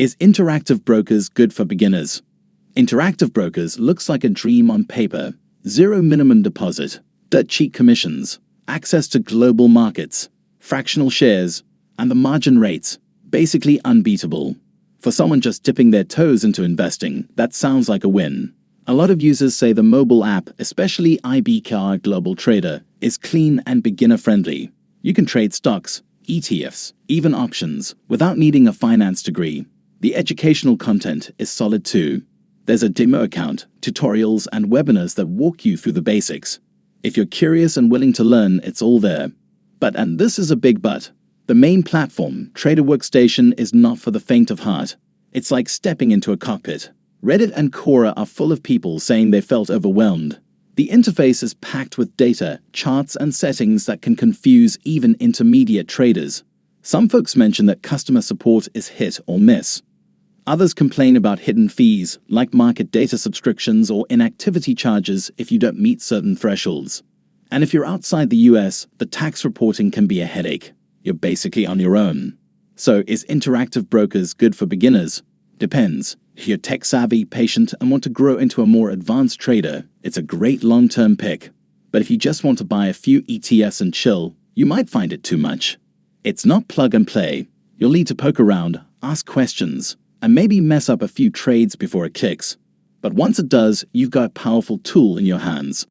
Is Interactive Brokers good for beginners? Interactive Brokers looks like a dream on paper. Zero minimum deposit, dirt cheap commissions, access to global markets, fractional shares, and the margin rates. Basically unbeatable. For someone just dipping their toes into investing, that sounds like a win. A lot of users say the mobile app, especially IBKR GlobalTrader, is clean and beginner-friendly. You can trade stocks, ETFs, even options, without needing a finance degree. The educational content is solid too. There's a demo account, tutorials, and webinars that walk you through the basics. If you're curious and willing to learn, it's all there. But, and this is a big but, the main platform, Trader Workstation, is not for the faint of heart. It's like stepping into a cockpit. Reddit and Quora are full of people saying they felt overwhelmed. The interface is packed with data, charts, and settings that can confuse even intermediate traders. Some folks mention that customer support is hit or miss. Others complain about hidden fees, like market data subscriptions or inactivity charges if you don't meet certain thresholds. And if you're outside the US, the tax reporting can be a headache. You're basically on your own. So is Interactive Brokers good for beginners? Depends. If you're tech-savvy, patient, and want to grow into a more advanced trader, it's a great long-term pick. But if you just want to buy a few ETFs and chill, you might find it too much. It's not plug and play. You'll need to poke around, ask questions, and maybe mess up a few trades before it clicks. But once it does, you've got a powerful tool in your hands.